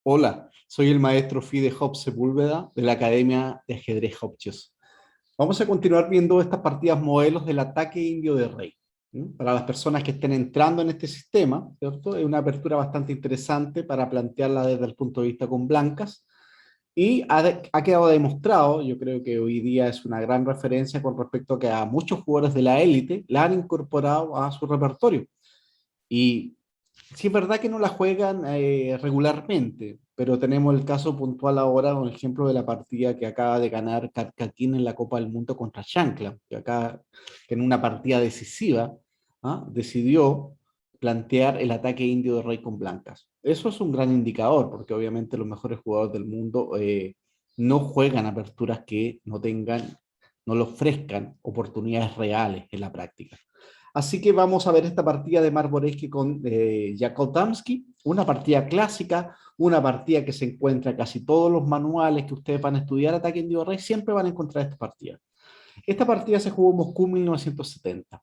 Hola, soy el maestro Fide Job Sepúlveda de la Academia de Ajedrez Hopchos. Vamos a continuar viendo estas partidas modelos del ataque indio de rey. ¿Mm? Para las personas que estén entrando en este sistema, ¿cierto? Es una apertura bastante interesante para plantearla desde el punto de vista con blancas. Y ha quedado demostrado, yo creo que hoy día es una gran referencia con respecto a que a muchos jugadores de la élite la han incorporado a su repertorio. Y sí es verdad que no la juegan regularmente, pero tenemos el caso puntual ahora, un ejemplo de la partida que acaba de ganar Karkakin en la Copa del Mundo contra Shankla, que en una partida decisiva, decidió plantear el ataque indio de rey con blancas. Eso es un gran indicador, porque obviamente los mejores jugadores del mundo no juegan aperturas que no le ofrezcan oportunidades reales en la práctica. Así que vamos a ver esta partida de Marboreski con Jakub Damski, una partida clásica, una partida que se encuentra en casi todos los manuales que ustedes van a estudiar ataque indio rey, siempre van a encontrar esta partida. Esta partida se jugó en Moscú en 1970.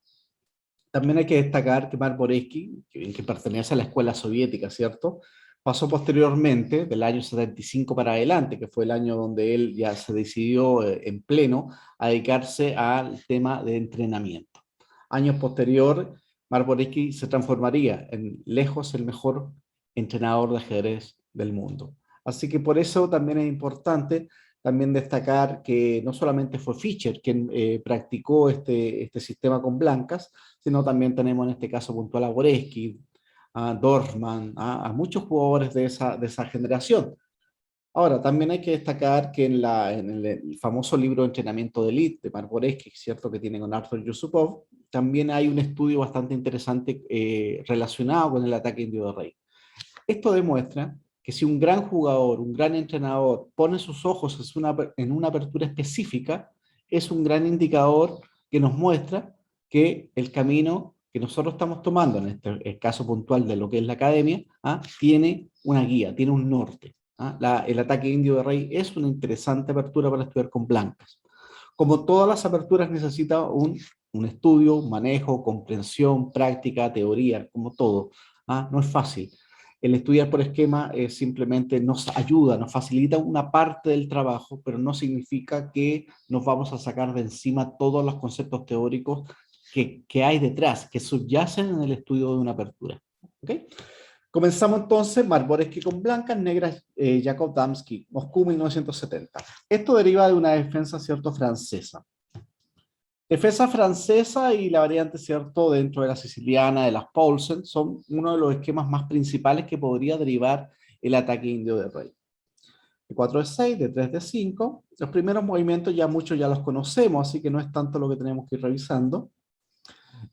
También hay que destacar que Marboreski, que pertenece a la escuela soviética, ¿cierto? Pasó posteriormente, del año 75 para adelante, que fue el año donde él ya se decidió en pleno a dedicarse al tema de entrenamiento. Años posterior, Marboreski se transformaría en lejos el mejor entrenador de ajedrez del mundo. Así que por eso también es importante también destacar que no solamente fue Fischer quien practicó este sistema con blancas, sino también tenemos en este caso puntual a Boreski, a Dorfman, a muchos jugadores de esa generación. Ahora, también hay que destacar que en el famoso libro de entrenamiento de elite de Mark Boreski, ¿cierto? Que tiene con Arthur Yusupov, también hay un estudio bastante interesante relacionado con el ataque indio de rey. Esto demuestra que si un gran jugador, un gran entrenador pone sus ojos en una apertura específica, es un gran indicador que nos muestra que el camino que nosotros estamos tomando, en este el caso puntual de lo que es la academia, tiene una guía, tiene un norte. El ataque indio de rey es una interesante apertura para estudiar con blancas. Como todas las aperturas necesita un estudio, un manejo, comprensión, práctica, teoría, como todo. No es fácil. El estudiar por esquema simplemente nos ayuda, nos facilita una parte del trabajo, pero no significa que nos vamos a sacar de encima todos los conceptos teóricos que hay detrás, que subyacen en el estudio de una apertura. ¿Okay? Comenzamos entonces, Marboreski con blancas, negras, Jakub Damski, Moscú 1970. Esto deriva de una defensa, ¿cierto?, francesa. Defensa francesa y la variante, ¿cierto?, dentro de la siciliana, de las Paulsen, son uno de los esquemas más principales que podría derivar el ataque indio de rey. De 4 de 6, de 3 de 5. Los primeros movimientos ya muchos ya los conocemos, así que no es tanto lo que tenemos que ir revisando.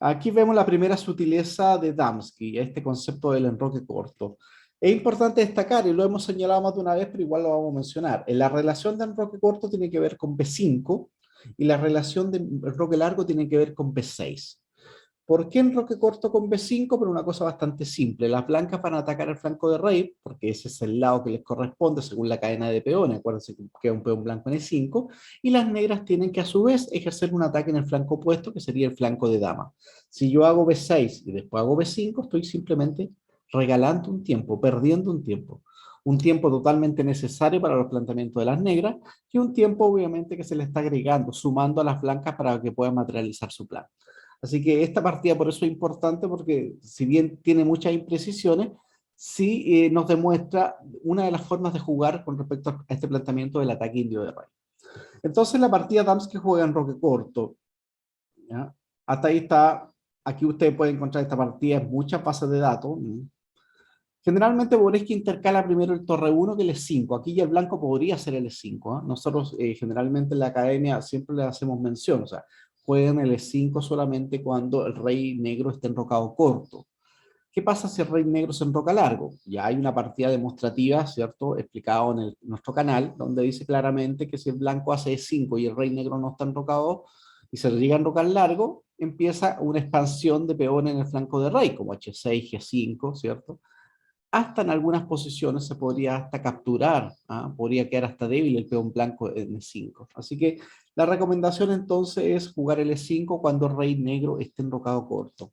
Aquí vemos la primera sutileza de Damski, este concepto del enroque corto. Es importante destacar, y lo hemos señalado más de una vez, pero igual lo vamos a mencionar. En la relación de enroque corto tiene que ver con B5 y la relación de enroque largo tiene que ver con B6. ¿Por qué enroque corto con B5? Por una cosa bastante simple. Las blancas van a atacar el flanco de rey, porque ese es el lado que les corresponde según la cadena de peones. Acuérdense que queda un peón blanco en E5. Y las negras tienen que a su vez ejercer un ataque en el flanco opuesto, que sería el flanco de dama. Si yo hago B6 y después hago B5, estoy simplemente regalando un tiempo, perdiendo un tiempo. Un tiempo totalmente necesario para los planteamientos de las negras y un tiempo obviamente que se le está agregando, sumando a las blancas para que puedan materializar su plan. Así que esta partida por eso es importante porque si bien tiene muchas imprecisiones, sí nos demuestra una de las formas de jugar con respecto a este planteamiento del ataque indio de rey. Entonces la partida Damski juega en roque corto. ¿Ya? Hasta ahí está, aquí ustedes pueden encontrar esta partida en muchas bases de datos. Generalmente Boreski intercala primero el torre 1 que el E5. Aquí ya el blanco podría ser el E5. Nosotros generalmente en la academia siempre le hacemos mención, o sea, juegan el E5 solamente cuando el rey negro está enrocado corto. ¿Qué pasa si el rey negro se enroca largo? Ya hay una partida demostrativa, ¿cierto? Explicado en nuestro canal, donde dice claramente que si el blanco hace E5 y el rey negro no está enrocado y se le llega a enrocar largo, empieza una expansión de peones en el flanco de rey, como H6, G5, ¿cierto? Hasta en algunas posiciones se podría hasta capturar, podría quedar hasta débil el peón blanco en E5. Así que la recomendación entonces es jugar el E5 cuando el rey negro esté enrocado corto.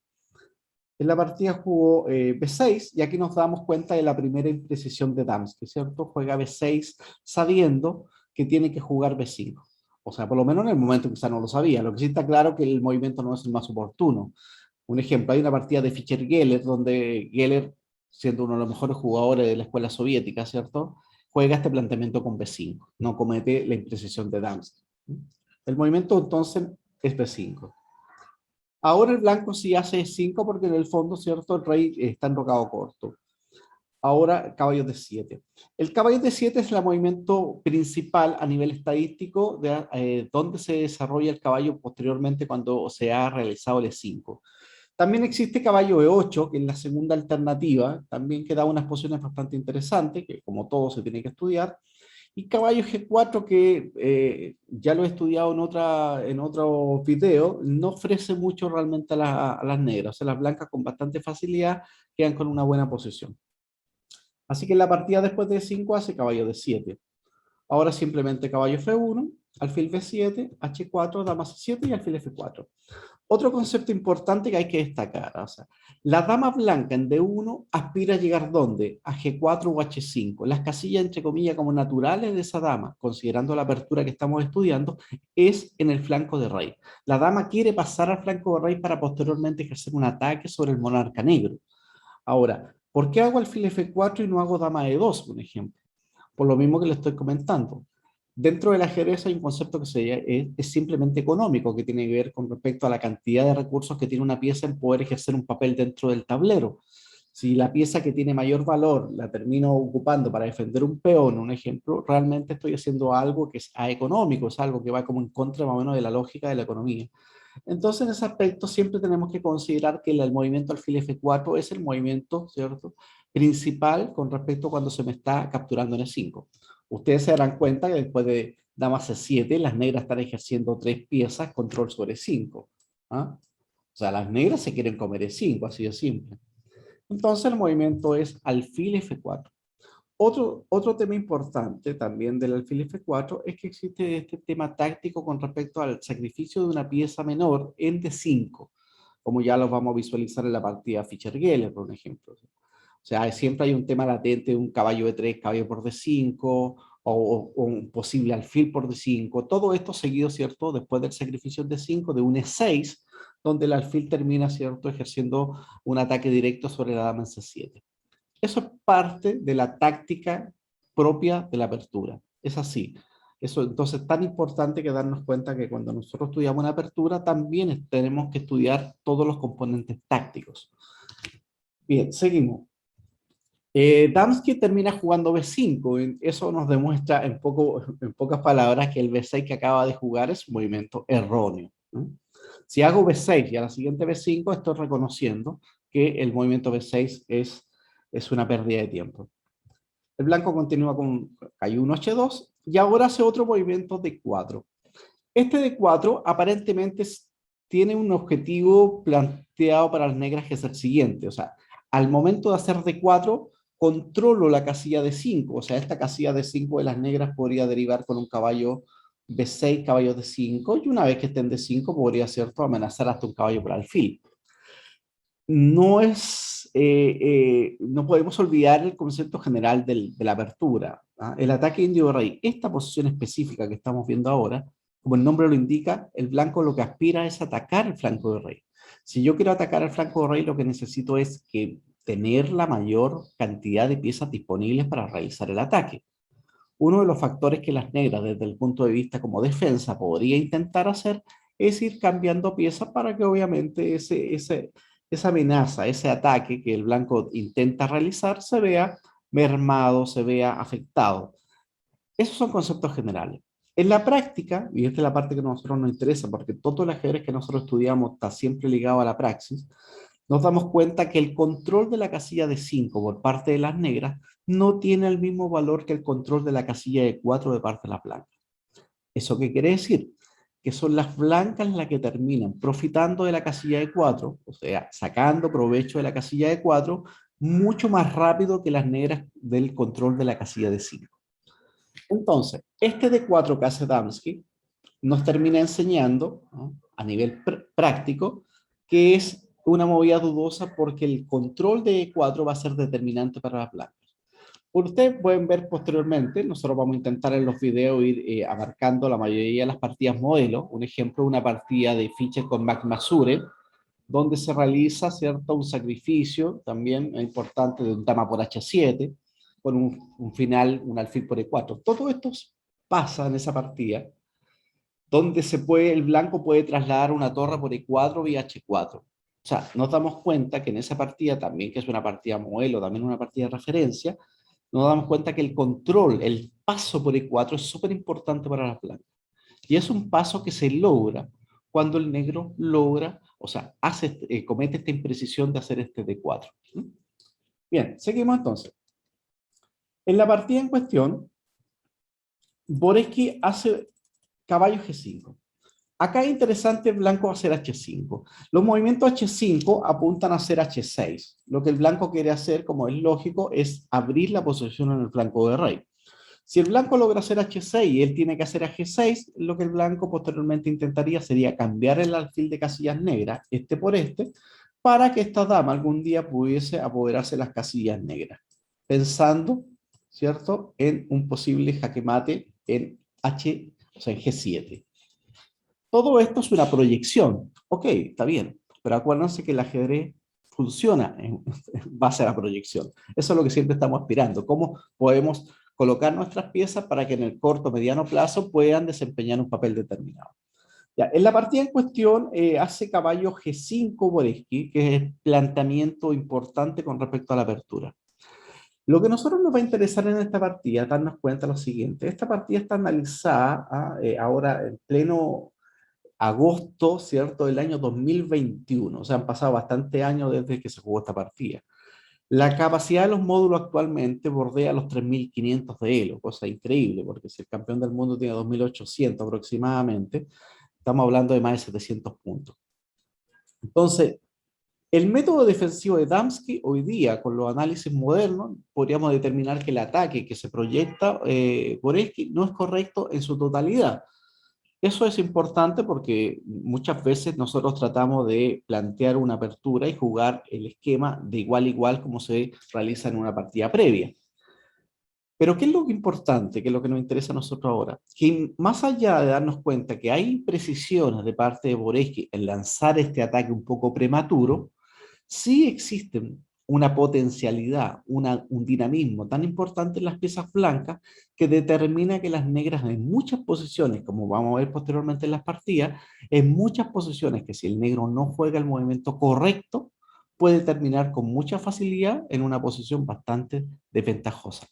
En la partida jugó B6 y aquí nos damos cuenta de la primera imprecisión de Damsky, ¿cierto? Juega B6 sabiendo que tiene que jugar B5. O sea, por lo menos en el momento quizá no lo sabía. Lo que sí está claro que el movimiento no es el más oportuno. Un ejemplo, hay una partida de Fischer-Geller donde Geller, siendo uno de los mejores jugadores de la escuela soviética, ¿cierto? Juega este planteamiento con B5, no comete la imprecisión de Damsky. El movimiento entonces es B5. Ahora el blanco sí hace 5 porque en el fondo, ¿cierto? El rey está enrocado corto. Ahora caballo de 7. El caballo de 7 es el movimiento principal a nivel estadístico de donde se desarrolla el caballo posteriormente cuando se ha realizado el E5. También existe caballo E8, que es la segunda alternativa, también que da unas posiciones bastante interesantes, que como todo se tiene que estudiar. Y caballo G4, que ya lo he estudiado en otro video, no ofrece mucho realmente a las negras. O sea, las blancas con bastante facilidad quedan con una buena posición. Así que en la partida después de 5 hace caballo de 7. Ahora simplemente caballo F1, alfil B7, H4, dama C7 y alfil F4. Otro concepto importante que hay que destacar, o sea, la dama blanca en D1 aspira a llegar ¿dónde? A G4 o H5. Las casillas, entre comillas, como naturales de esa dama, considerando la apertura que estamos estudiando, es en el flanco de rey. La dama quiere pasar al flanco de rey para posteriormente ejercer un ataque sobre el monarca negro. Ahora, ¿por qué hago alfil F4 y no hago dama E2, por ejemplo? Por lo mismo que le estoy comentando. Dentro del ajedrez hay un concepto que es simplemente económico, que tiene que ver con respecto a la cantidad de recursos que tiene una pieza en poder ejercer un papel dentro del tablero. Si la pieza que tiene mayor valor la termino ocupando para defender un peón, un ejemplo, realmente estoy haciendo algo que es económico, es algo que va como en contra más o menos de la lógica de la economía. Entonces, en ese aspecto siempre tenemos que considerar que el movimiento alfil F4 es el movimiento, ¿cierto?, principal con respecto a cuando se me está capturando en E5. Ustedes se darán cuenta que después de dama C7, las negras están ejerciendo 3 piezas, control sobre 5. ¿Ah? O sea, las negras se quieren comer E5, así de simple. Entonces, el movimiento es alfil F4. Otro tema importante también del alfil F4 es que existe este tema táctico con respecto al sacrificio de una pieza menor en D5, como ya lo vamos a visualizar en la partida Fischer-Geller, por ejemplo. O sea, siempre hay un tema latente de un caballo E3, caballo por D5, o un posible alfil por D5. Todo esto seguido, ¿cierto?, después del sacrificio de D5, de un E6, donde el alfil termina, ¿cierto?, ejerciendo un ataque directo sobre la dama en C7. Eso es parte de la táctica propia de la apertura. Es así. Eso entonces es tan importante que darnos cuenta que cuando nosotros estudiamos una apertura también tenemos que estudiar todos los componentes tácticos. Bien, seguimos. Damsky termina jugando B5. Eso nos demuestra en pocas palabras que el B6 que acaba de jugar es un movimiento erróneo, ¿no? Si hago B6 y a la siguiente B5, estoy reconociendo que el movimiento B6 es una pérdida de tiempo. El blanco continúa con caballo 1 H2 y ahora hace otro movimiento D4. Este D4 aparentemente tiene un objetivo planteado para las negras que es el siguiente. O sea, al momento de hacer D4, controlo la casilla D5. O sea, esta casilla D5 de las negras podría derivar con un caballo B6, caballo D5, y una vez que esté en D5 podría, ¿cierto?, amenazar hasta un caballo por alfil. No podemos olvidar el concepto general de la apertura, ¿ah? El ataque indio de rey, esta posición específica que estamos viendo ahora, como el nombre lo indica, el blanco lo que aspira es atacar el flanco de rey. Si yo quiero atacar el flanco de rey, lo que necesito es tener la mayor cantidad de piezas disponibles para realizar el ataque. Uno de los factores que las negras, desde el punto de vista como defensa, podría intentar hacer es ir cambiando piezas para que obviamente esa amenaza, ese ataque que el blanco intenta realizar se vea mermado, se vea afectado. Esos son conceptos generales. En la práctica, y esta es la parte que a nosotros nos interesa, porque todo el ajedrez que nosotros estudiamos está siempre ligado a la praxis, nos damos cuenta que el control de la casilla de 5 por parte de las negras no tiene el mismo valor que el control de la casilla de 4 de parte de las blancas. ¿Eso qué quiere decir? Que son las blancas las que terminan profitando de la casilla de 4, o sea, sacando provecho de la casilla de 4, mucho más rápido que las negras del control de la casilla de 5. Entonces, este D4 que hace Damsky nos termina enseñando, ¿no?, a nivel práctico, que es una movida dudosa porque el control de E4 va a ser determinante para las blancas. Ustedes pueden ver posteriormente, nosotros vamos a intentar en los videos ir abarcando la mayoría de las partidas modelo. Un ejemplo, una partida de Fischer con McMasure, donde se realiza, ¿cierto?, un sacrificio también importante de un dama por H7, con un final, un alfil por E4. Todo esto pasa en esa partida, donde el blanco puede trasladar una torre por E4 vía H4. O sea, nos damos cuenta que en esa partida también, que es una partida modelo, también una partida de referencia, nos damos cuenta que el control, el paso por E4 es súper importante para las blancas. Y es un paso que se logra cuando el negro logra, o sea, comete esta imprecisión de hacer este D4. Bien, seguimos entonces. En la partida en cuestión, Boreski hace caballo G5. Acá es interesante, blanco va a hacer H5. Los movimientos H5 apuntan a hacer H6. Lo que el blanco quiere hacer, como es lógico, es abrir la posición en el flanco de rey. Si el blanco logra hacer H6 y él tiene que hacer G6, lo que el blanco posteriormente intentaría sería cambiar el alfil de casillas negras, este por este, para que esta dama algún día pudiese apoderarse de las casillas negras, pensando, ¿cierto?, en un posible jaque mate en o sea, en G7. Todo esto es una proyección. Ok, está bien, pero acuérdense que el ajedrez funciona en base a la proyección. Eso es lo que siempre estamos aspirando. ¿Cómo podemos colocar nuestras piezas para que en el corto o mediano plazo puedan desempeñar un papel determinado? Ya, en la partida en cuestión hace caballo G5 Boreski, que es planteamiento importante con respecto a la apertura. Lo que a nosotros nos va a interesar en esta partida, darnos cuenta de lo siguiente. Esta partida está analizada ahora en pleno agosto, ¿cierto?, del año 2021. O sea, han pasado bastantes años desde que se jugó esta partida. La capacidad de los módulos actualmente bordea los 3.500 de Elo, cosa increíble, porque si el campeón del mundo tiene 2.800 aproximadamente, estamos hablando de más de 700 puntos. Entonces, el método defensivo de Damsky hoy día, con los análisis modernos, podríamos determinar que el ataque que se proyecta por Elki no es correcto en su totalidad. Eso es importante porque muchas veces nosotros tratamos de plantear una apertura y jugar el esquema de igual a igual como se realiza en una partida previa. Pero ¿qué es lo importante, que es lo que nos interesa a nosotros ahora? Que más allá de darnos cuenta que hay imprecisiones de parte de Boreski en lanzar este ataque un poco prematuro, sí existe una potencialidad, un dinamismo tan importante en las piezas blancas que determina que las negras en muchas posiciones, como vamos a ver posteriormente en las partidas, en muchas posiciones que si el negro no juega el movimiento correcto, puede terminar con mucha facilidad en una posición bastante desventajosa.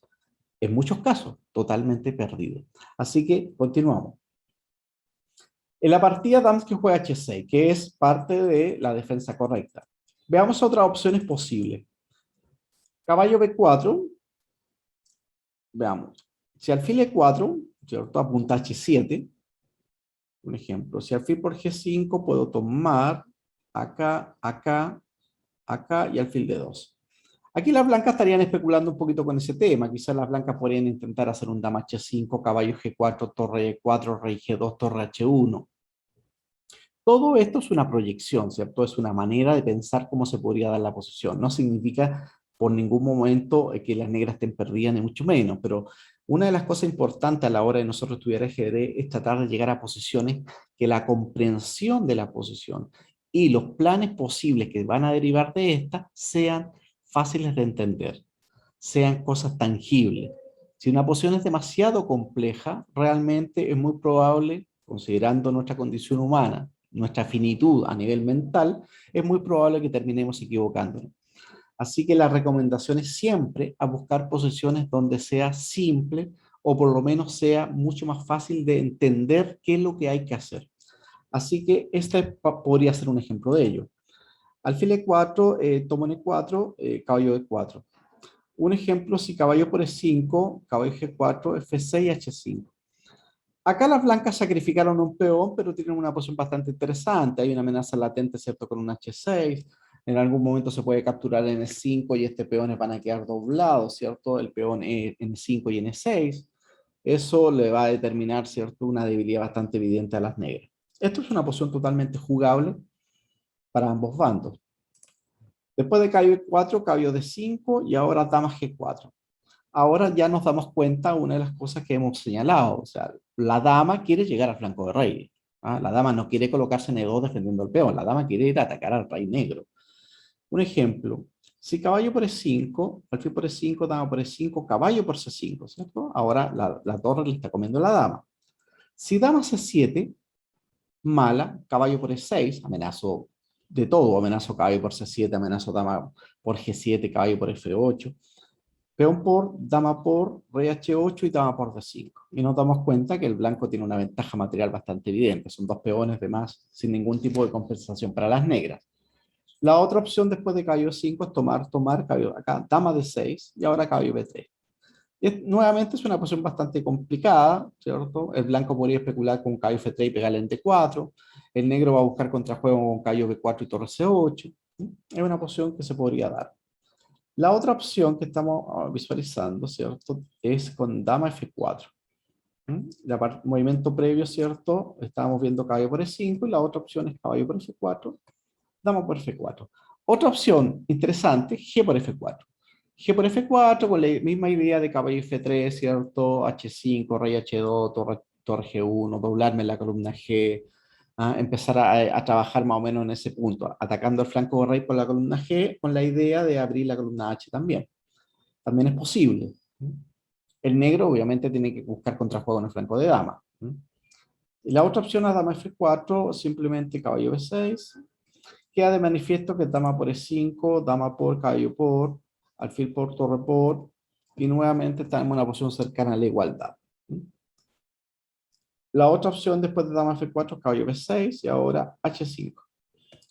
En muchos casos, totalmente perdido. Así que continuamos. En la partida Damsky juega H6, que es parte de la defensa correcta. Veamos otras opciones posibles. Caballo B4. Veamos. Si alfil E4, ¿cierto?, apunta a H7. Un ejemplo. Si alfil por G5, puedo tomar acá, acá, acá y alfil D2. Aquí las blancas estarían especulando un poquito con ese tema. Quizás las blancas podrían intentar hacer un dama H5, caballo G4, torre E4, rey G2, torre H1. Todo esto es una proyección, ¿cierto? Es una manera de pensar cómo se podría dar la posición. No significa por ningún momento que las negras estén perdidas, ni mucho menos, pero una de las cosas importantes a la hora de nosotros estudiar ajedrez es tratar de llegar a posiciones que la comprensión de la posición y los planes posibles que van a derivar de esta sean fáciles de entender, sean cosas tangibles. Si una posición es demasiado compleja, realmente es muy probable, considerando nuestra condición humana, nuestra finitud a nivel mental, es muy probable que terminemos equivocándonos. Así que la recomendación es siempre a buscar posiciones donde sea simple o por lo menos sea mucho más fácil de entender qué es lo que hay que hacer. Así que este podría ser un ejemplo de ello. Alfil E4, tomo en E4, caballo E4. Un ejemplo, si caballo por E5, caballo G4, F6, H5. Acá las blancas sacrificaron un peón, pero tienen una posición bastante interesante. Hay una amenaza latente, ¿cierto?, con un H6. En algún momento se puede capturar en E5 y este peón van a quedar doblados, ¿cierto? El peón en E5 y en E6. Eso le va a determinar, ¿cierto?, una debilidad bastante evidente a las negras. Esto es una posición totalmente jugable para ambos bandos. Después de caballo E4, caballo D5 y ahora dama G4. Ahora ya nos damos cuenta una de las cosas que hemos señalado. O sea, la dama quiere llegar al flanco de rey. ¿Ah? La dama no quiere colocarse en E2 defendiendo el peón. La dama quiere ir a atacar al rey negro. Un ejemplo. Si caballo por E5, alfil por E5, dama por E5, caballo por C5, ¿cierto? Ahora la torre le está comiendo la dama. Si dama C7, mala, caballo por E6, amenazo de todo, amenazo caballo por C7, amenazo dama por G7, caballo por F8, peón por, dama por, rey H8 y dama por D5. Y nos damos cuenta que el blanco tiene una ventaja material bastante evidente, son dos peones de más sin ningún tipo de compensación para las negras. La otra opción después de caballo 5 es tomar caballo acá, dama D6 y ahora caballo B3. Nuevamente es una posición bastante complicada, ¿cierto? El blanco podría especular con caballo F3 y pegarle en D4. El negro va a buscar contrajuego con caballo B4 y torre C8. Es una posición que se podría dar. La otra opción que estamos visualizando, ¿cierto? Es con dama F4. Movimiento previo, ¿cierto? Estábamos viendo caballo por E5 y la otra opción es caballo por F4, dama por F4. Otra opción interesante, G por F4. G por F4 con la misma idea de caballo F3, ¿cierto? H5, rey H2, torre G1, doblarme la columna G, empezar a trabajar más o menos en ese punto, atacando el flanco de rey por la columna G con la idea de abrir la columna H también. También es posible. El negro obviamente tiene que buscar contrajuego en el flanco de dama. Y la otra opción es dama F4, simplemente caballo B6. Queda de manifiesto que dama por E5, dama por, caballo por, alfil por, torre por, y nuevamente estamos en una posición cercana a la igualdad. La otra opción después de dama F4 es caballo B6 y ahora H5.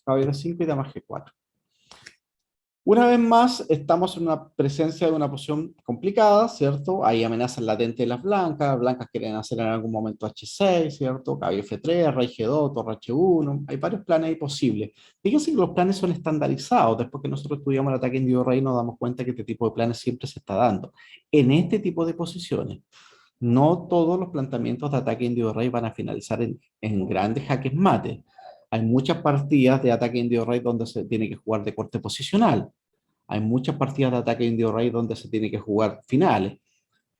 Caballo D5 y dama G4. Una vez más, estamos en una presencia de una posición complicada, ¿cierto? Hay amenazas latentes de las blancas quieren hacer en algún momento H6, ¿cierto? Caballo F3, rey G2, torre H1, hay varios planes ahí posibles. Fíjense que los planes son estandarizados, después que nosotros estudiamos el ataque indio-rey nos damos cuenta que este tipo de planes siempre se está dando. En este tipo de posiciones, no todos los planteamientos de ataque indio-rey van a finalizar en grandes jaques mate. Hay muchas partidas de ataque indio-rey donde se tiene que jugar de corte posicional. Hay muchas partidas de ataque indio-rey donde se tiene que jugar finales.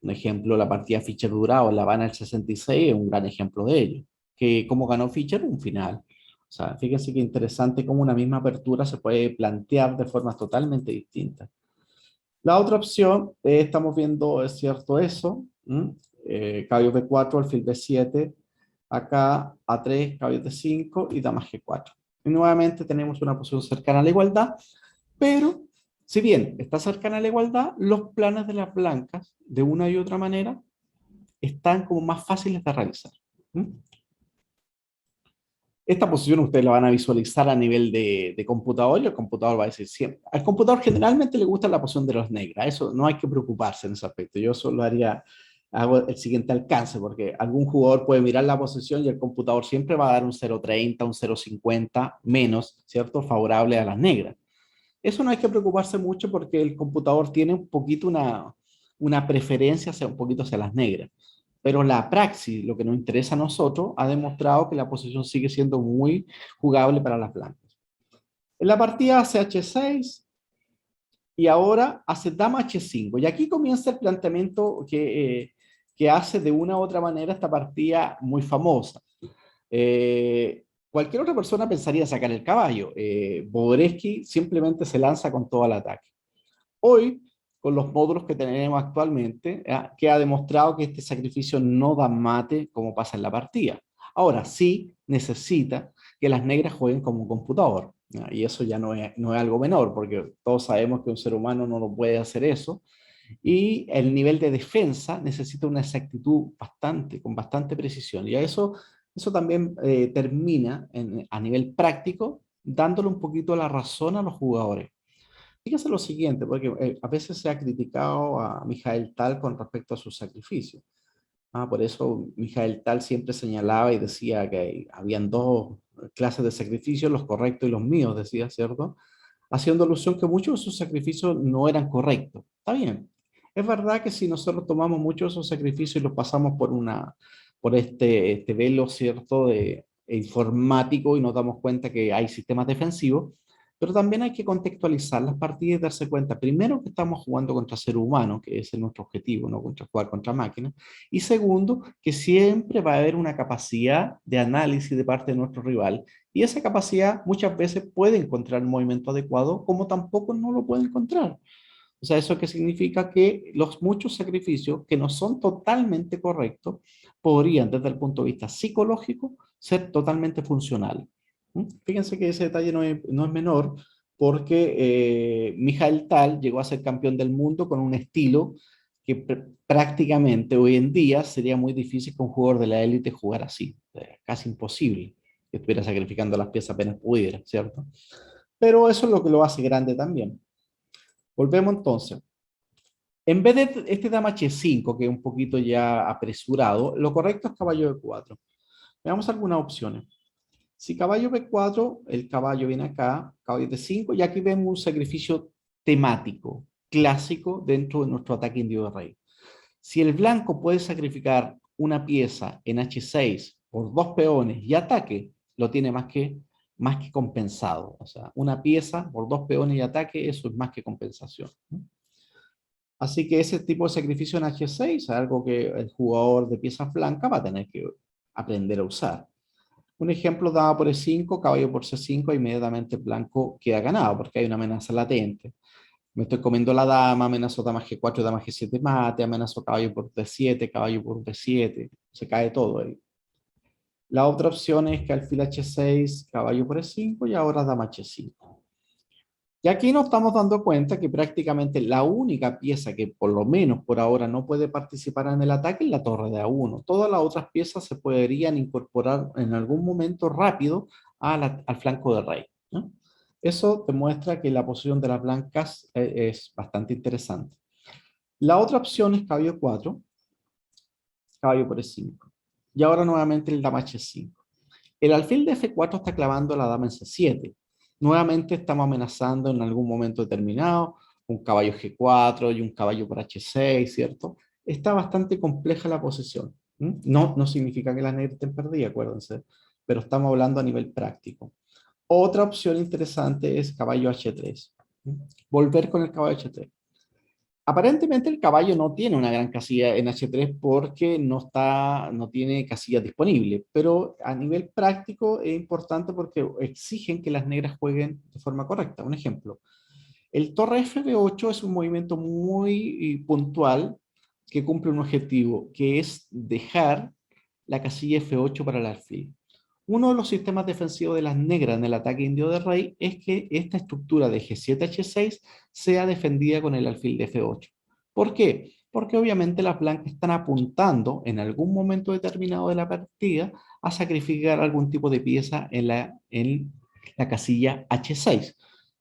Un ejemplo, la partida Fischer-Durao en La Habana del 66 es un gran ejemplo de ello. ¿Cómo ganó Fischer? Un final. O sea, fíjense qué interesante cómo una misma apertura se puede plantear de formas totalmente distintas. La otra opción, estamos viendo, es cierto, eso. Caballo B4, alfil B7, acá A3, caballo D5 y dama G4. Y nuevamente tenemos una posición cercana a la igualdad, pero si bien está cercana a la igualdad, los planes de las blancas, de una y otra manera, están como más fáciles de realizar. Esta posición ustedes la van a visualizar a nivel de computador y el computador va a decir siempre. Al computador generalmente le gusta la posición de los negras, eso no hay que preocuparse en ese aspecto. Yo solo hago el siguiente alcance, porque algún jugador puede mirar la posición y el computador siempre va a dar un 0.30, un 0.50 menos, ¿cierto? Favorable a las negras. Eso no hay que preocuparse mucho porque el computador tiene un poquito una preferencia hacia, un poquito hacia las negras. Pero la praxis, lo que nos interesa a nosotros, ha demostrado que la posición sigue siendo muy jugable para las blancas. En la partida hace H6 y ahora hace dama H5. Y aquí comienza el planteamiento que hace de una u otra manera esta partida muy famosa. Cualquier otra persona pensaría sacar el caballo. Bogoreski simplemente se lanza con todo el ataque. Hoy, con los módulos que tenemos actualmente, que ha demostrado que este sacrificio no da mate como pasa en la partida. Ahora, sí necesita que las negras jueguen como un computador. Y eso ya no es algo menor, porque todos sabemos que un ser humano no lo puede hacer eso. Y el nivel de defensa necesita una exactitud con bastante precisión. Y eso también termina a nivel práctico dándole un poquito la razón a los jugadores. Fíjese lo siguiente, porque a veces se ha criticado a Mijael Tal con respecto a su sacrificio. Por eso Mijael Tal siempre señalaba y decía que habían dos clases de sacrificios, los correctos y los míos, decía, ¿cierto? Haciendo alusión que muchos de sus sacrificios no eran correctos. Está bien. Es verdad que si nosotros tomamos muchos de esos sacrificios y los pasamos por este velo, ¿cierto?, informático y nos damos cuenta que hay sistemas defensivos, Pero también hay que contextualizar las partidas y darse cuenta, primero, que estamos jugando contra ser humano, que ese es nuestro objetivo, no contra jugar contra máquinas, y segundo, que siempre va a haber una capacidad de análisis de parte de nuestro rival, y esa capacidad muchas veces puede encontrar el movimiento adecuado, como tampoco no lo puede encontrar. O sea, ¿eso qué significa? Que los muchos sacrificios que no son totalmente correctos podrían, desde el punto de vista psicológico, ser totalmente funcionales. ¿Mm? Fíjense que ese detalle no es menor, porque Mijael Tal llegó a ser campeón del mundo con un estilo que prácticamente hoy en día sería muy difícil que un jugador de la élite jugara así. Casi imposible que estuviera sacrificando las piezas apenas pudiera, ¿cierto? Pero eso es lo que lo hace grande también. Volvemos entonces. En vez de este dama H5, que es un poquito ya apresurado, lo correcto es caballo B4. Veamos algunas opciones. Si caballo B4, el caballo viene acá, caballo D5, y aquí vemos un sacrificio temático, clásico, dentro de nuestro ataque indio de rey. Si el blanco puede sacrificar una pieza en H6 por 2 peones y ataque, lo tiene más que compensado. O sea, una pieza por 2 peones y ataque, eso es más que compensación. Así que ese tipo de sacrificio en H6 es algo que el jugador de piezas blancas va a tener que aprender a usar. Un ejemplo, dama por E5, caballo por C5, inmediatamente el blanco queda ganado porque hay una amenaza latente. Me estoy comiendo la dama, amenazo dama G4, dama G7 mate, amenazo caballo por D7, caballo por B7, se cae todo ahí. La otra opción es que alfil H6, caballo por E5 y ahora dama H5. Y aquí nos estamos dando cuenta que prácticamente la única pieza que por lo menos por ahora no puede participar en el ataque es la torre de A1. Todas las otras piezas se podrían incorporar en algún momento rápido al flanco del rey, ¿no? Eso demuestra que la posición de las blancas es bastante interesante. La otra opción es caballo 4, caballo por E5. Y ahora nuevamente el dama H5. El alfil de F4 está clavando a la dama en C7. Nuevamente estamos amenazando en algún momento determinado un caballo G4 y un caballo por H6, ¿cierto? Está bastante compleja la posición. No significa que la negra esté perdida, acuérdense, pero estamos hablando a nivel práctico. Otra opción interesante es caballo H3. Volver con el caballo H3. Aparentemente el caballo no tiene una gran casilla en H3 porque no tiene casilla disponible, pero a nivel práctico es importante porque exigen que las negras jueguen de forma correcta. Un ejemplo, el torre FB8 es un movimiento muy puntual que cumple un objetivo, que es dejar la casilla F8 para el alfil. Uno de los sistemas defensivos de las negras en el ataque indio de rey es que esta estructura de G7-H6 sea defendida con el alfil de F8. ¿Por qué? Porque obviamente las blancas están apuntando en algún momento determinado de la partida a sacrificar algún tipo de pieza en la casilla H6.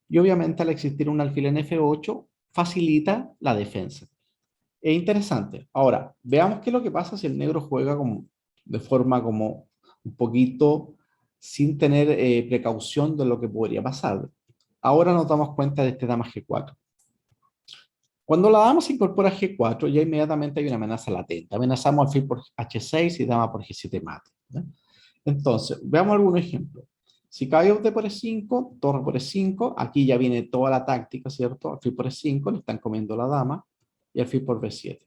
Y obviamente al existir un alfil en F8 facilita la defensa. Es interesante. Ahora, veamos qué es lo que pasa si el negro juega de forma como un poquito sin tener precaución de lo que podría pasar. Ahora nos damos cuenta de este dama G4. Cuando la dama se incorpora a G4, ya inmediatamente hay una amenaza latente. Amenazamos alfil por H6 y dama por G7 mate, ¿no? Entonces, veamos algunos ejemplos. Si caballo por E5, torre por E5, aquí ya viene toda la táctica, ¿cierto? Alfil por E5, le están comiendo la dama, y alfil por B7.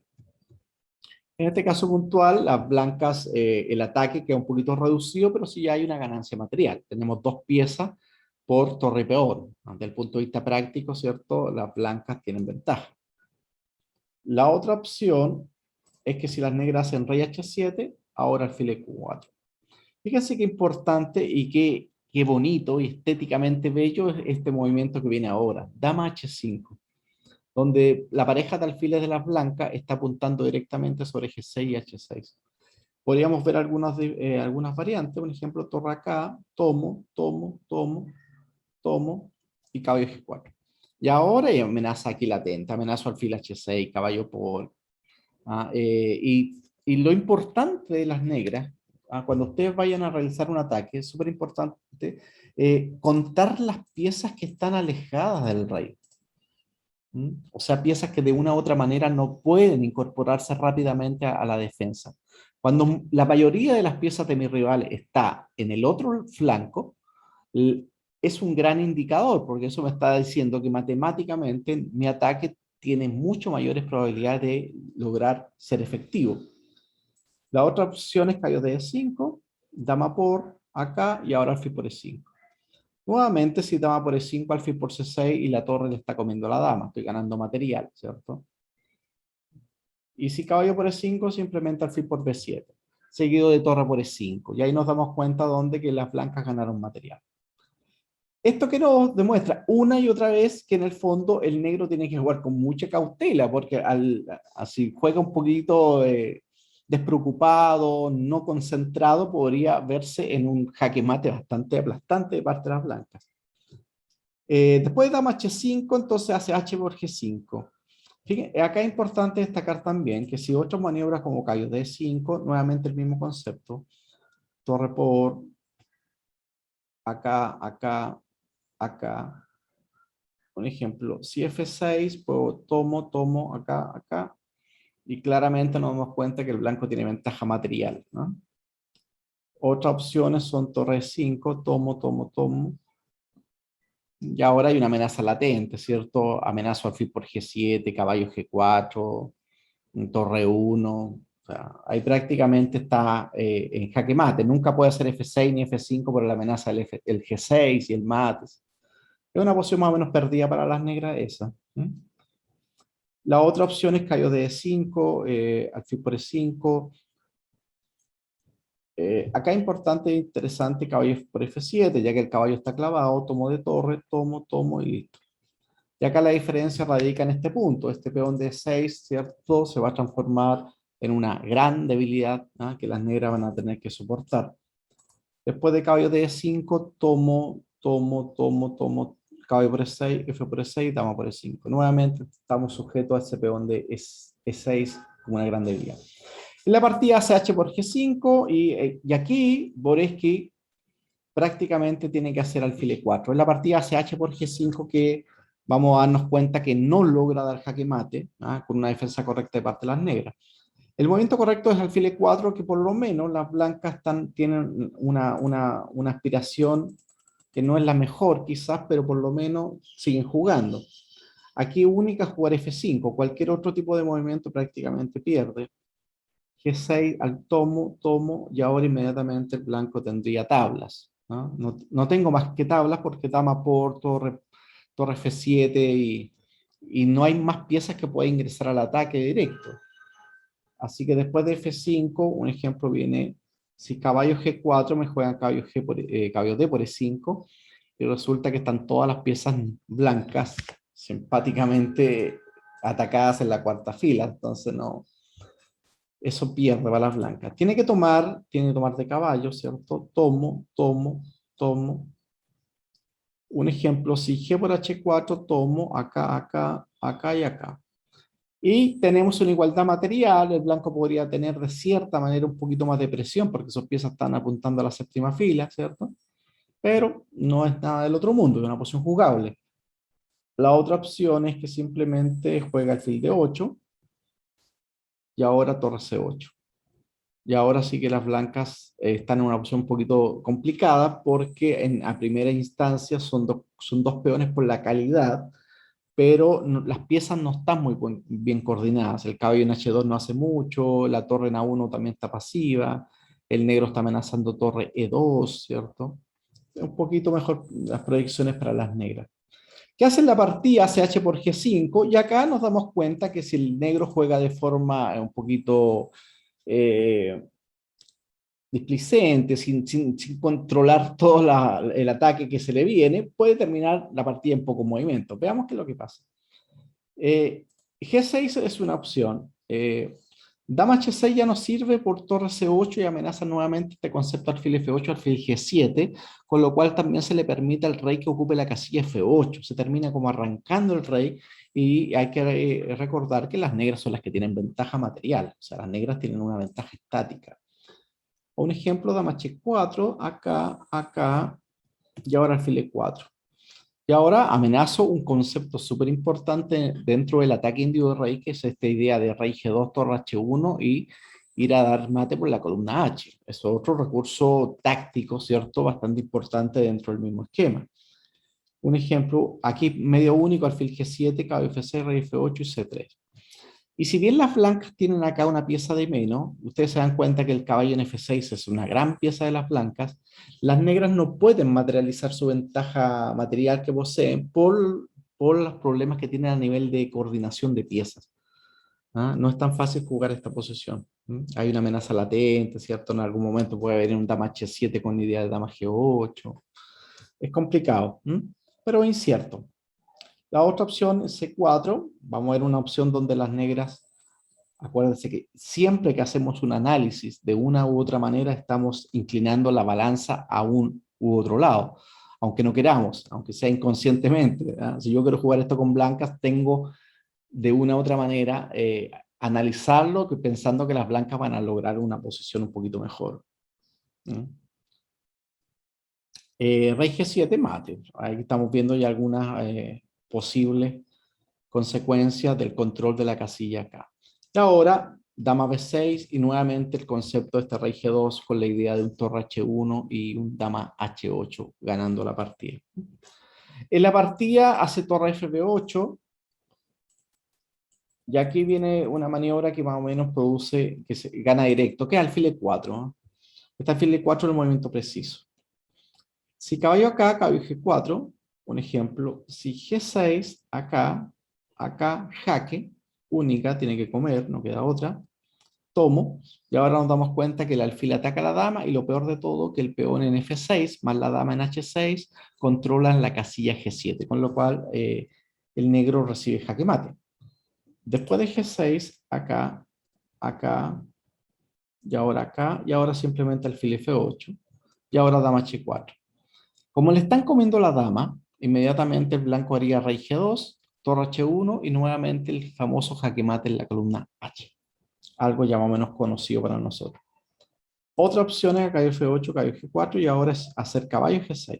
En este caso puntual, las blancas, el ataque queda un poquito reducido, pero sí hay una ganancia material. Tenemos 2 piezas por torre y peón. Desde el punto de vista práctico, ¿cierto? Las blancas tienen ventaja. La otra opción es que si las negras hacen rey H7, ahora alfil E4. Fíjense qué importante y qué bonito y estéticamente bello es este movimiento que viene ahora. Dama H5, donde la pareja de alfiles de las blancas está apuntando directamente sobre G6 y H6. Podríamos ver algunas variantes. Un ejemplo, torre acá, tomo, tomo, tomo, tomo y caballo G4. Y ahora hay amenaza aquí latente, amenazo alfil H6, caballo por... y lo importante de las negras, cuando ustedes vayan a realizar un ataque, es súper importante contar las piezas que están alejadas del rey. O sea, piezas que de una u otra manera no pueden incorporarse rápidamente a la defensa. Cuando la mayoría de las piezas de mi rival está en el otro flanco, es un gran indicador, porque eso me está diciendo que matemáticamente mi ataque tiene mucho mayores probabilidades de lograr ser efectivo. La otra opción es caballo de E5, dama por acá y ahora alfil por E5. Nuevamente, si dama por E5, alfil por C6 y la torre le está comiendo la dama, estoy ganando material, ¿cierto? Y si caballo por E5, simplemente alfil por B7, seguido de torre por E5. Y ahí nos damos cuenta donde que las blancas ganaron material. Esto que nos demuestra una y otra vez que en el fondo el negro tiene que jugar con mucha cautela, porque así juega un poquito despreocupado, no concentrado, podría verse en un jaque mate bastante aplastante de parte de las blancas. Después de dama H5, entonces hace H por G5. Fíjense, acá es importante destacar también que si otras maniobras como caballo D5, nuevamente el mismo concepto, torre por acá, acá, acá. Un ejemplo, si F6, pues tomo acá, acá, y claramente nos damos cuenta que el blanco tiene ventaja material, ¿no? Otras opciones son torre 5, tomo, y ahora hay una amenaza latente, ¿cierto? Amenazo alfil por G7, caballo G4, torre 1, o sea, ahí prácticamente está en jaque mate, nunca puede hacer F6 ni F5 por la amenaza del el G6 y el mate. Es una posición más o menos perdida para las negras esa. La otra opción es caballo de E5, alfil por E5. Acá es importante e interesante caballo por F7, ya que el caballo está clavado, tomo de torre, tomo y listo. Y acá la diferencia radica en este punto. Este peón de 6, ¿cierto? Se va a transformar en una gran debilidad, ¿no? Que las negras van a tener que soportar. Después de caballo de E5, tomo, caballo por E6, F por E6, dama por E5. Nuevamente estamos sujetos a ese peón de E6 como una gran debilidad. En la partida hace H por G5 y aquí Boreski prácticamente tiene que hacer alfil E4. En la partida hace H por G5 que vamos a darnos cuenta que no logra dar jaque mate, ¿ah? Con una defensa correcta de parte de las negras. El movimiento correcto es alfil E4, que por lo menos las blancas tienen una aspiración que no es la mejor quizás, pero por lo menos siguen jugando. Aquí única jugar F5, cualquier otro tipo de movimiento prácticamente pierde. G6 al tomo, y ahora inmediatamente el blanco tendría tablas, ¿no? No tengo más que tablas porque dama por torre F7 y no hay más piezas que pueda ingresar al ataque directo. Así que después de F5, un ejemplo viene, si caballo G4 me juegan caballo D por E5, y resulta que están todas las piezas blancas simpáticamente atacadas en la cuarta fila, entonces no, eso pierde balas blancas. Tiene que tomar de caballo, ¿cierto? Tomo. Un ejemplo, si G por H4, tomo acá y acá. Y tenemos una igualdad material, el blanco podría tener de cierta manera un poquito más de presión, porque sus piezas están apuntando a la séptima fila, ¿cierto? Pero no es nada del otro mundo, es una posición jugable. La otra opción es que simplemente juega alfil de 8 y ahora torre C8. Y ahora sí que las blancas están en una opción un poquito complicada porque a primera instancia son dos peones por la calidad, pero las piezas no están muy bien coordinadas. El caballo en H2 no hace mucho, la torre en A1 también está pasiva, el negro está amenazando torre E2, ¿cierto? Un poquito mejor las proyecciones para las negras. ¿Qué hace en la partida? Hace H por G5 y acá nos damos cuenta que si el negro juega de forma un poquito displicente, sin controlar todo el ataque que se le viene, puede terminar la partida en poco movimiento. Veamos qué es lo que pasa. G6 es una opción. Dama H6 ya no sirve por torre C8 y amenaza nuevamente este concepto alfil F8, alfil G7, con lo cual también se le permite al rey que ocupe la casilla F8. Se termina como arrancando el rey y hay que recordar que las negras son las que tienen ventaja material, o sea, las negras tienen una ventaja estática. Un ejemplo, dama H4, acá, y ahora alfil E4. Y ahora amenazo un concepto súper importante dentro del ataque indio de rey, que es esta idea de rey G2, torre H1 y ir a dar mate por la columna H. Es otro recurso táctico, ¿cierto? Bastante importante dentro del mismo esquema. Un ejemplo, aquí medio único, alfil G7, caballo F6, rey F8 y C3. Y si bien las blancas tienen acá una pieza de menos, ustedes se dan cuenta que el caballo en F6 es una gran pieza de las blancas, las negras no pueden materializar su ventaja material que poseen por los problemas que tienen a nivel de coordinación de piezas. ¿Ah? No es tan fácil jugar esta posición. Hay una amenaza latente, ¿cierto? En algún momento puede haber un dama H7 con idea de dama G8. Es complicado, pero incierto. La otra opción es C4. Vamos a ver una opción donde las negras, acuérdense que siempre que hacemos un análisis de una u otra manera estamos inclinando la balanza a un u otro lado, aunque no queramos, aunque sea inconscientemente, ¿verdad? Si yo quiero jugar esto con blancas, tengo de una u otra manera analizarlo pensando que las blancas van a lograr una posición un poquito mejor. Rey G7 mate. Ahí estamos viendo ya algunas posibles consecuencias del control de la casilla acá. Y ahora, dama B6 y nuevamente el concepto de este rey G2 con la idea de un torre H1 y un dama H8 ganando la partida. En la partida hace torre FB8 y aquí viene una maniobra que más o menos produce, que se gana directo, que es alfil E4. ¿No? Este alfil E4 es el movimiento preciso. Si caballo acá, caballo G4, un ejemplo, si G6 acá, acá jaque, única, tiene que comer, no queda otra, tomo, y ahora nos damos cuenta que el alfil ataca a la dama, y lo peor de todo, que el peón en F6, más la dama en H6, controlan la casilla G7, con lo cual el negro recibe jaque mate. Después de G6, acá, acá, y ahora simplemente alfil F8, y ahora dama H4. Como le están comiendo la dama, inmediatamente el blanco haría rey G2, torre H1 y nuevamente el famoso jaque mate en la columna H. Algo ya más o menos conocido para nosotros. Otra opción es caballo F8, caballo G4 y ahora es hacer caballo G6.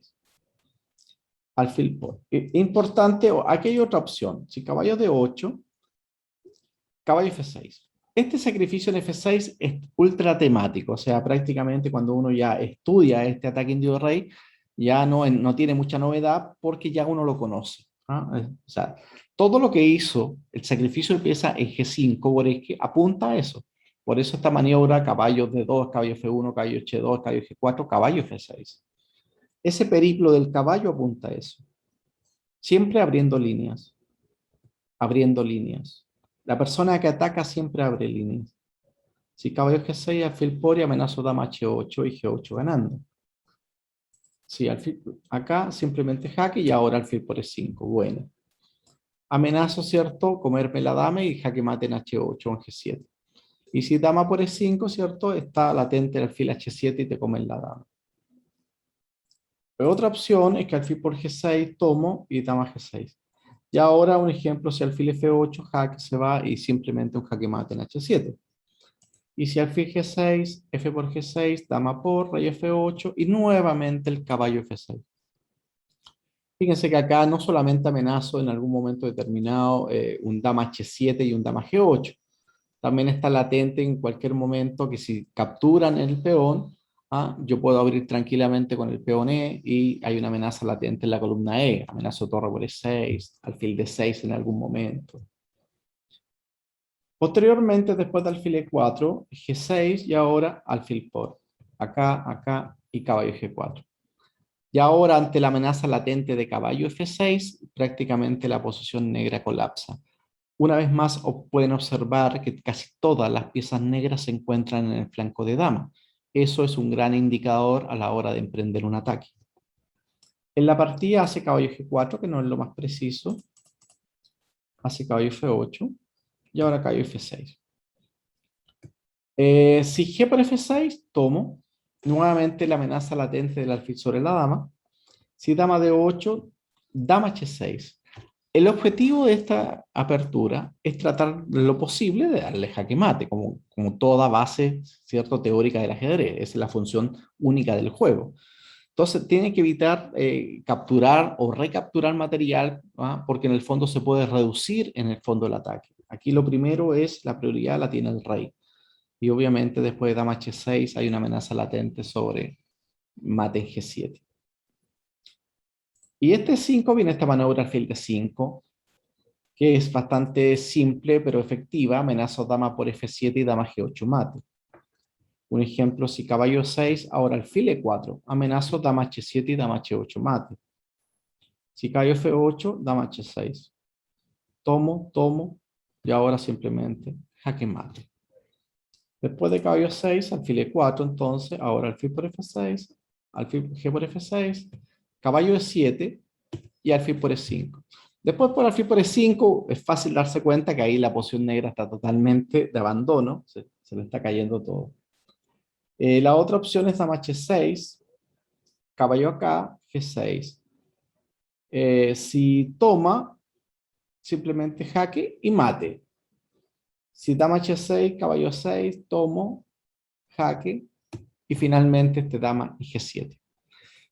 Alfil por. Importante, aquí hay otra opción. Si caballo de 8, caballo F6. Este sacrificio en F6 es ultra temático, o sea, prácticamente cuando uno ya estudia este ataque indio de rey, ya no tiene mucha novedad porque ya uno lo conoce. ¿Ah? O sea, todo lo que hizo el sacrificio de pieza en G5 apunta a eso. Por eso esta maniobra, caballo D2, caballo F1, caballo H2, caballo G4, caballo F6. Ese periplo del caballo apunta a eso. Siempre abriendo líneas. Abriendo líneas. La persona que ataca siempre abre líneas. Si caballo G6, alfil por y amenazo dama H8 y G8 ganando. Sí, alfil, acá simplemente jaque y ahora alfil por E5. Bueno. Amenazo, ¿cierto? Comerme la dama y jaque mate en H8 o en G7. Y si dama por E5, ¿cierto? Está latente el alfil H7 y te comen la dama. Pero otra opción es que alfil por G6 tomo y dama G6. Y ahora un ejemplo, si alfil F8, jaque se va y simplemente un jaque mate en H7. Y si alfil G6, F por G6, dama por, rey F8 y nuevamente el caballo F6. Fíjense que acá no solamente amenazo en algún momento determinado un dama H7 y un dama G8, también está latente en cualquier momento que si capturan el peón, yo puedo abrir tranquilamente con el peón E y hay una amenaza latente en la columna E, amenazo torre por E6, alfil D6 en algún momento. Posteriormente, después de alfil E4, G6 y ahora alfil por. Acá, acá y caballo G4. Y ahora, ante la amenaza latente de caballo F6, prácticamente la posición negra colapsa. Una vez más, pueden observar que casi todas las piezas negras se encuentran en el flanco de dama. Eso es un gran indicador a la hora de emprender un ataque. En la partida hace caballo G4, que no es lo más preciso. Hace caballo F8 y ahora caballo F6. Si G por F6, tomo. Nuevamente la amenaza latente del alfil sobre la dama. Si dama de 8, dama H6. El objetivo de esta apertura es tratar lo posible de darle jaque mate, como toda base, ¿cierto?, teórica del ajedrez. Esa es la función única del juego. Entonces, tiene que evitar capturar o recapturar material, porque en el fondo se puede reducir en el fondo el ataque. Aquí lo primero es, la prioridad la tiene el rey. Y obviamente después de dama H6 hay una amenaza latente sobre mate en G7. Y este 5 viene esta maniobra alfil de 5, que es bastante simple pero efectiva. Amenazo dama por F7 y dama G8 mate. Un ejemplo, si caballo 6, ahora alfil E4. Amenazo dama H7 y dama H8 mate. Si caballo F8, dama H6. Tomo, tomo, y ahora simplemente jaque mate. Después de caballo 6, alfil E4, entonces, ahora alfil por F6, alfil G por F6, caballo E7 y alfil por E5. Después por alfil por E5 es fácil darse cuenta que ahí la posición negra está totalmente de abandono, se le está cayendo todo. La otra opción es dama H6, caballo acá, G6. Si toma, simplemente jaque y mate. Si dama H6, caballo 6, tomo, jaque, y finalmente este dama y G7.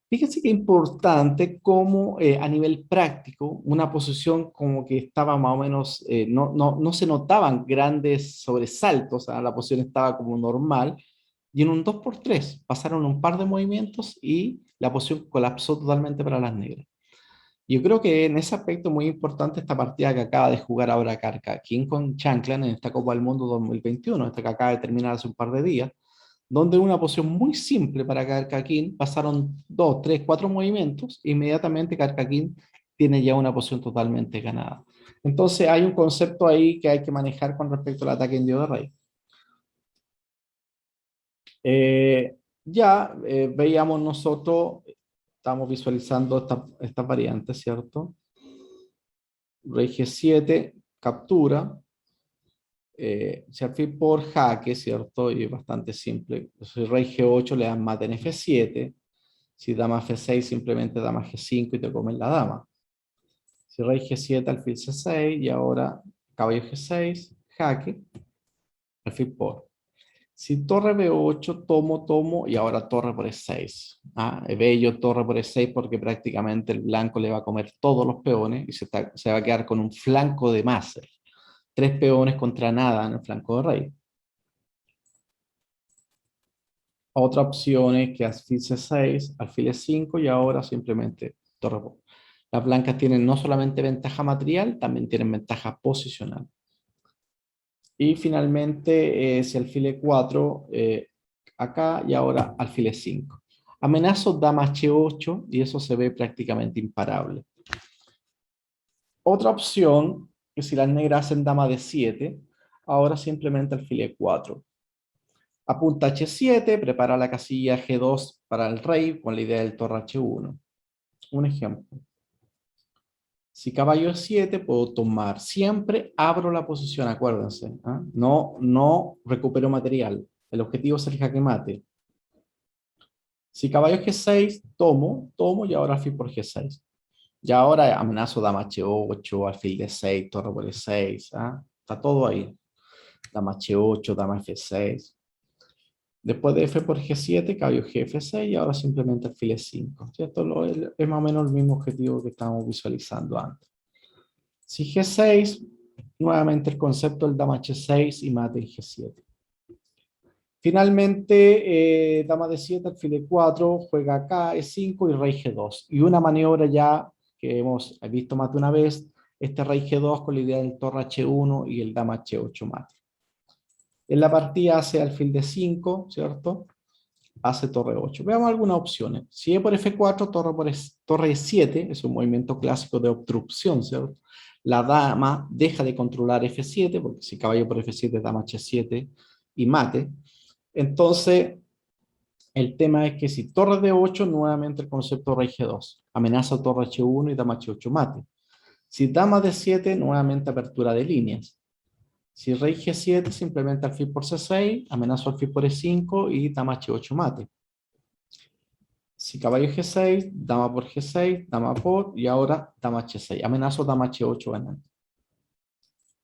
Fíjense qué importante cómo a nivel práctico una posición como que estaba más o menos, no se notaban grandes sobresaltos, la posición estaba como normal, y en un 2x3 pasaron un par de movimientos y la posición colapsó totalmente para las negras. Yo creo que en ese aspecto muy importante esta partida que acaba de jugar ahora Carca King con Chanclan en esta Copa del Mundo 2021, esta que acaba de terminar hace un par de días, donde una posición muy simple para Carca King pasaron 2, 3, 4 movimientos, e inmediatamente Carca King tiene ya una posición totalmente ganada. Entonces hay un concepto ahí que hay que manejar con respecto al ataque indio de rey. Veíamos nosotros, estamos visualizando esta variante, ¿cierto? Rey G7, captura, se alfil por jaque, ¿cierto? Y es bastante simple. Si rey G8 le dan mate en F7, si dama F6 simplemente dama G5 y te comen la dama. Si rey G7, alfil C6 y ahora caballo G6, jaque, alfil por. Si torre B8, tomo, tomo y ahora torre por E6. Es bello torre por E6 porque prácticamente el blanco le va a comer todos los peones y se va a quedar con un flanco de más. 3 peones contra nada en el flanco de rey. Otra opción es que alfil C6, alfil E5 y ahora simplemente torre por. Las blancas tienen no solamente ventaja material, también tienen ventaja posicional. Y finalmente, si alfil E4, acá y ahora alfil E5. Amenazo dama H8 y eso se ve prácticamente imparable. Otra opción es si las negras hacen dama D7, ahora simplemente alfil E4. Apunta H7, prepara la casilla G2 para el rey con la idea del torre H1. Un ejemplo. Si caballo E7, puedo tomar. Siempre abro la posición, acuérdense. ¿Eh? No recupero material. El objetivo es el jaque mate. Si caballo G6, tomo y ahora alfil por G6. Y ahora amenazo dama H8, alfil D6, torre por E6. ¿Ah? Está todo ahí. Dama H8, dama F6. Después de F por G7, caballo G6 y ahora simplemente alfil E5. Esto es más o menos el mismo objetivo que estábamos visualizando antes. Si G6, nuevamente el concepto del dama H6 y mate en G7. Finalmente, dama D7, alfil E4, juega acá, E5 y rey G2. Y una maniobra ya que hemos visto más de una vez, este rey G2 con la idea del torre H1 y el dama H8 mate. En la partida hace alfil D5, ¿cierto? Hace torre 8. Veamos algunas opciones. Si E por F4, torre E7, es un movimiento clásico de obstrucción, ¿cierto? La dama deja de controlar F7, porque si caballo por F7, dama H7 y mate. Entonces, el tema es que si torre D8, nuevamente el concepto rey G2. Amenaza torre H1 y dama H8 mate. Si dama D7, nuevamente apertura de líneas. Si rey G7, simplemente alfil por C6, amenazo alfil por E5 y dama H8 mate. Si caballo G6, dama por G6, dama por, y ahora dama H6. Amenazo dama H8 ganando.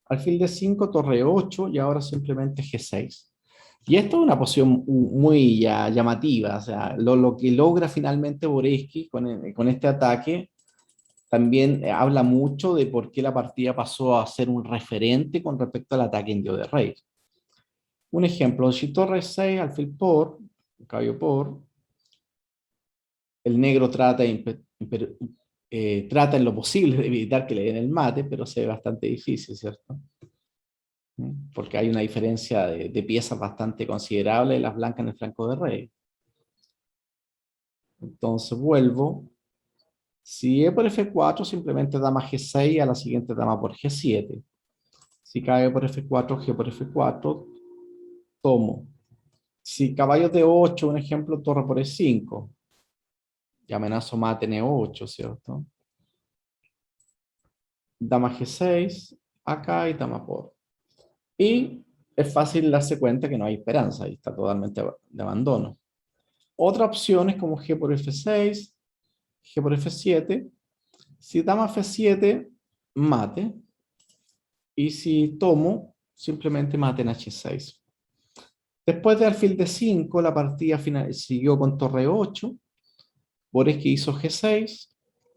Alfil D5, torre 8 y ahora simplemente G6. Y esto es una posición muy llamativa, o sea, lo que logra finalmente Boreski con este ataque también habla mucho de por qué la partida pasó a ser un referente con respecto al ataque indio de rey. Un ejemplo, si torre 6, alfil por, caballo por, el negro trata de trata en lo posible de evitar que le den el mate, pero se ve bastante difícil, ¿cierto? Porque hay una diferencia de piezas bastante considerable de las blancas en el flanco de rey. Entonces vuelvo. Si E por F4, simplemente dama G6 a la siguiente dama por G7. Si cae por F4, G por F4, tomo. Si caballo D8, un ejemplo, torre por E5. Y amenazo mate en E8, ¿cierto? Dama G6, acá y dama por. Y es fácil darse cuenta que no hay esperanza, y está totalmente de abandono. Otra opción es como G por F6, G por F7. Si dama F7, mate. Y si tomo, simplemente mate en H6. Después de alfil D5, la partida siguió con torre 8. Boris hizo G6,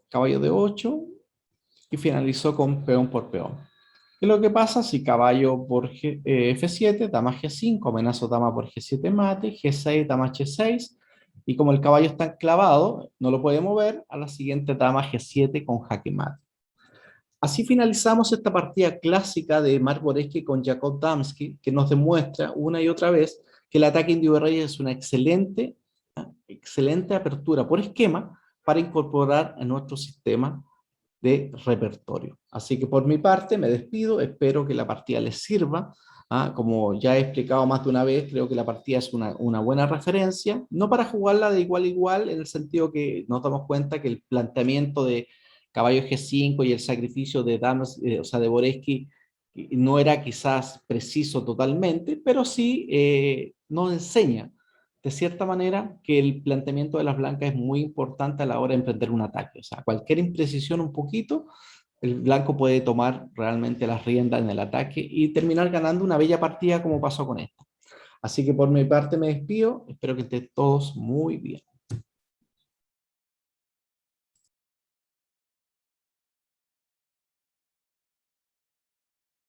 caballo D8 y finalizó con peón por peón. ¿Qué es lo que pasa? Si caballo por F7, dama G5, amenazo dama por G7 mate, G6, dama H6, y como el caballo está enclavado, no lo puede mover, a la siguiente dama G7 con jaque mate. Así finalizamos esta partida clásica de Mark Boreski con Jacob Damski, que nos demuestra una y otra vez que el ataque indio de reyes es una excelente apertura por esquema para incorporar a nuestro sistema de repertorio. Así que por mi parte me despido, espero que la partida les sirva. Como ya he explicado más de una vez, creo que la partida es una buena referencia, no para jugarla de igual a igual, en el sentido que nos damos cuenta que el planteamiento de caballo G5 y el sacrificio de damas, o sea, de Boreski, no era quizás preciso totalmente, pero sí nos enseña de cierta manera que el planteamiento de las blancas es muy importante a la hora de emprender un ataque. O sea, cualquier imprecisión un poquito, el blanco puede tomar realmente las riendas en el ataque y terminar ganando una bella partida como pasó con esta. Así que por mi parte me despido, espero que estén todos muy bien.